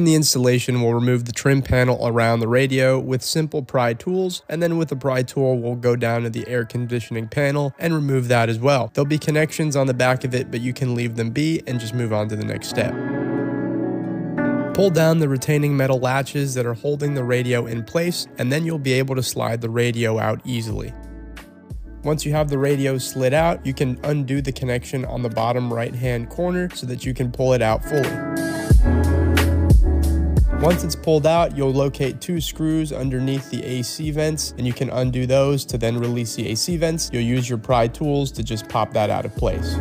In the installation, we'll remove the trim panel around the radio with simple pry tools, and then with the pry tool, we'll go down to the air conditioning panel and remove that as well. There'll be connections on the back of it, but you can leave them be and just move on to the next step. Pull down the retaining metal latches that are holding the radio in place, and then you'll be able to slide the radio out easily. Once you have the radio slid out, you can undo the connection on the bottom right-hand corner so that you can pull it out fully. Once it's pulled out, you'll locate 2 screws underneath the AC vents, and you can undo those to then release the AC vents. You'll use your pry tools to just pop that out of place.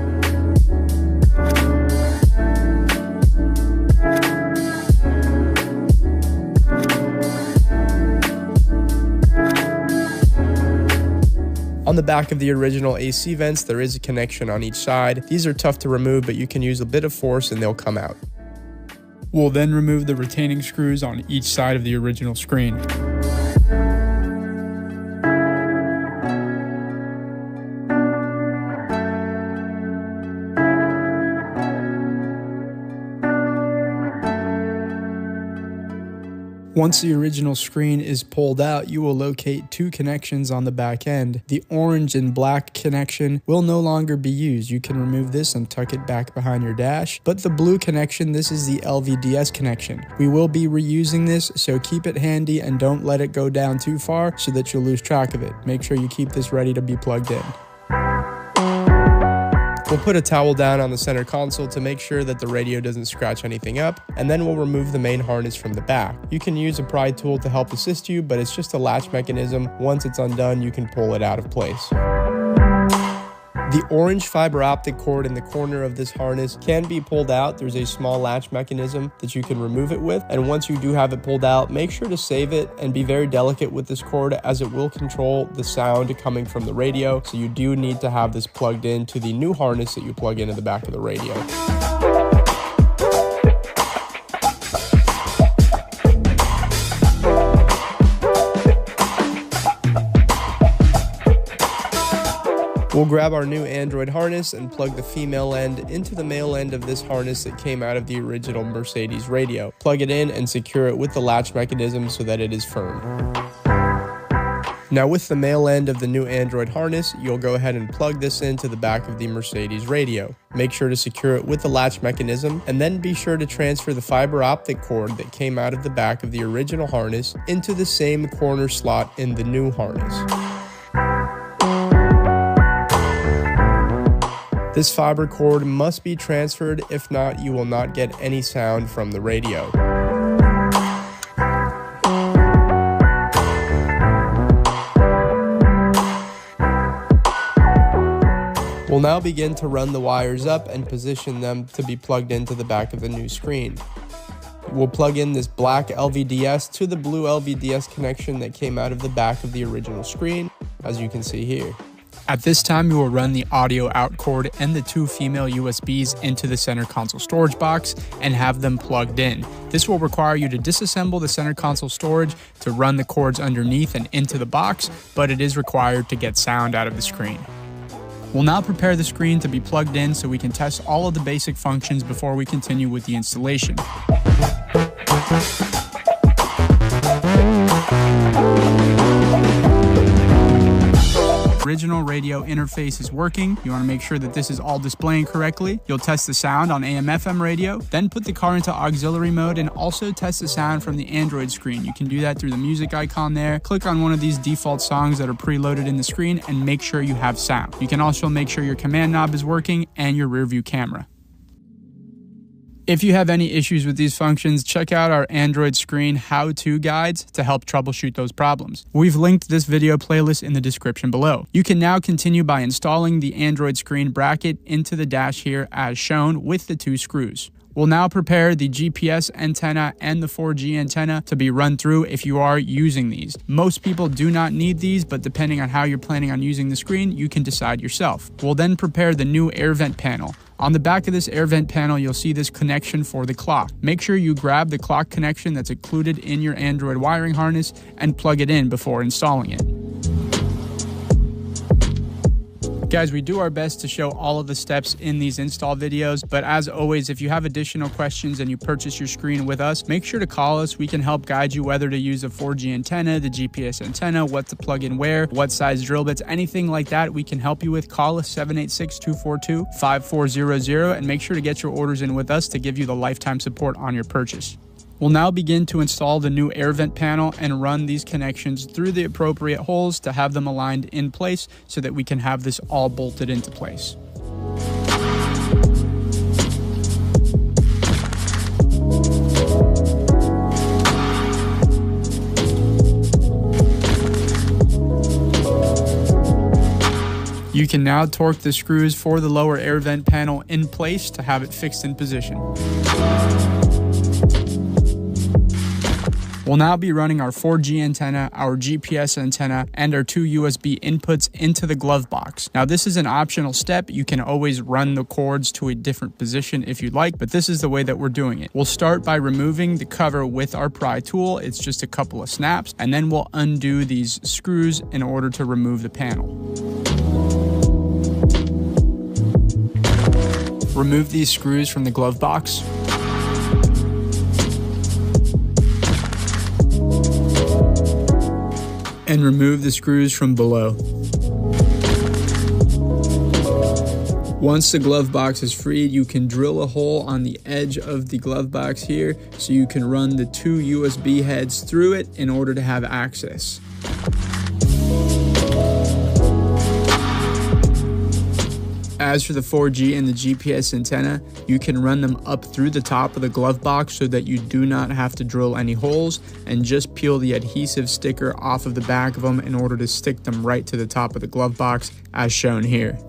On the back of the original AC vents, there is a connection on each side. These are tough to remove, but you can use a bit of force and they'll come out. We'll then remove the retaining screws on each side of the original screen. Once the original screen is pulled out, you will locate 2 connections on the back end. The orange and black connection will no longer be used. You can remove this and tuck it back behind your dash. But the blue connection, this is the LVDS connection. We will be reusing this, so keep it handy and don't let it go down too far so that you'll lose track of it. Make sure you keep this ready to be plugged in. We'll put a towel down on the center console to make sure that the radio doesn't scratch anything up, and then we'll remove the main harness from the back. You can use a pry tool to help assist you, but it's just a latch mechanism. Once it's undone, you can pull it out of place. The orange fiber optic cord in the corner of this harness can be pulled out. There's a small latch mechanism that you can remove it with, and once you do have it pulled out, make sure to save it and be very delicate with this cord as it will control the sound coming from the radio, so you do need to have this plugged in to the new harness that you plug into the back of the radio. We'll grab our new Android harness and plug the female end into the male end of this harness that came out of the original Mercedes radio. Plug it in and secure it with the latch mechanism so that it is firm. Now with the male end of the new Android harness, you'll go ahead and plug this into the back of the Mercedes radio. Make sure to secure it with the latch mechanism, and then be sure to transfer the fiber optic cord that came out of the back of the original harness into the same corner slot in the new harness. This fiber cord must be transferred, if not, you will not get any sound from the radio. We'll now begin to run the wires up and position them to be plugged into the back of the new screen. We'll plug in this black LVDS to the blue LVDS connection that came out of the back of the original screen, as you can see here. At this time, you will run the audio out cord and the 2 female USBs into the center console storage box and have them plugged in. This will require you to disassemble the center console storage to run the cords underneath and into the box, but it is required to get sound out of the screen. We'll now prepare the screen to be plugged in so we can test all of the basic functions before we continue with the installation. Original radio interface is working. You want to make sure that this is all displaying correctly. You'll test the sound on AM/FM radio, then put the car into auxiliary mode and also test the sound from the Android screen. You can do that through the music icon there. Click on one of these default songs that are preloaded in the screen and make sure you have sound. You can also make sure your command knob is working and your rear view camera. If you have any issues with these functions, check out our Android screen how-to guides to help troubleshoot those problems. We've linked this video playlist in the description below. You can now continue by installing the Android screen bracket into the dash here as shown with the 2 screws. We'll now prepare the GPS antenna and the 4G antenna to be run through if you are using these. Most people do not need these, but depending on how you're planning on using the screen, you can decide yourself. We'll then prepare the new air vent panel. On the back of this air vent panel, you'll see this connection for the clock. Make sure you grab the clock connection that's included in your Android wiring harness and plug it in before installing it. Guys, we do our best to show all of the steps in these install videos, but as always, if you have additional questions and you purchase your screen with us, make sure to call us. We can help guide you whether to use a 4G antenna, the GPS antenna, what to plug in where, what size drill bits, anything like that we can help you with. Call us 786-242-5400 and make sure to get your orders in with us to give you the lifetime support on your purchase. We'll now begin to install the new air vent panel and run these connections through the appropriate holes to have them aligned in place so that we can have this all bolted into place. You can now torque the screws for the lower air vent panel in place to have it fixed in position. We'll now be running our 4G antenna, our GPS antenna, and our 2 USB inputs into the glove box. Now this is an optional step. You can always run the cords to a different position if you'd like, but this is the way that we're doing it. We'll start by removing the cover with our pry tool. It's just a couple of snaps, and then we'll undo these screws in order to remove the panel. Remove these screws from the glove box. And remove the screws from below. Once the glove box is freed, you can drill a hole on the edge of the glove box here so you can run the 2 USB heads through it in order to have access. As for the 4G and the GPS antenna, you can run them up through the top of the glove box so that you do not have to drill any holes, and just peel the adhesive sticker off of the back of them in order to stick them right to the top of the glove box as shown here.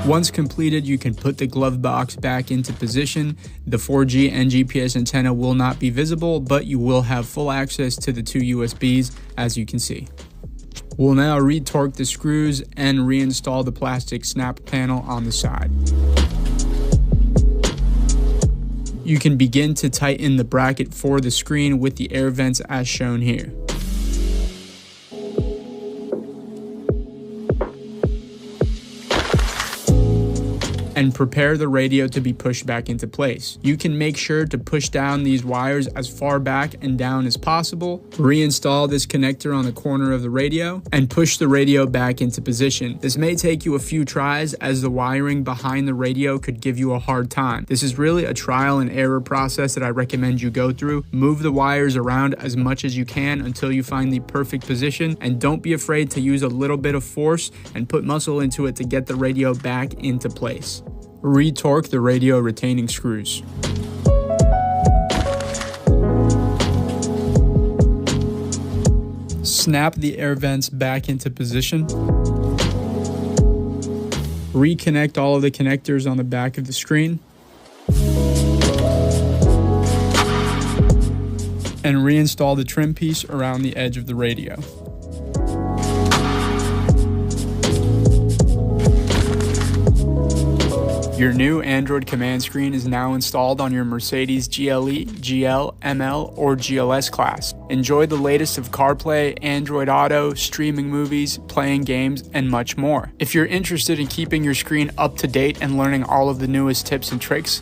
Once completed, you can put the glove box back into position. The 4G and GPS antenna will not be visible, but you will have full access to the 2 USBs as you can see. We'll now retorque the screws and reinstall the plastic snap panel on the side. You can begin to tighten the bracket for the screen with the air vents as shown here. And prepare the radio to be pushed back into place. You can make sure to push down these wires as far back and down as possible, reinstall this connector on the corner of the radio, and push the radio back into position. This may take you a few tries as the wiring behind the radio could give you a hard time. This is really a trial and error process that I recommend you go through. Move the wires around as much as you can until you find the perfect position, and don't be afraid to use a little bit of force and put muscle into it to get the radio back into place. Retorque the radio retaining screws. Snap the air vents back into position. Reconnect all of the connectors on the back of the screen. And reinstall the trim piece around the edge of the radio. Your new Android command screen is now installed on your Mercedes GLE, GL, ML, or GLS class. Enjoy the latest of Carplay, Android Auto, streaming movies, playing games, and much more. If you're interested in keeping your screen up to date and learning all of the newest tips and tricks,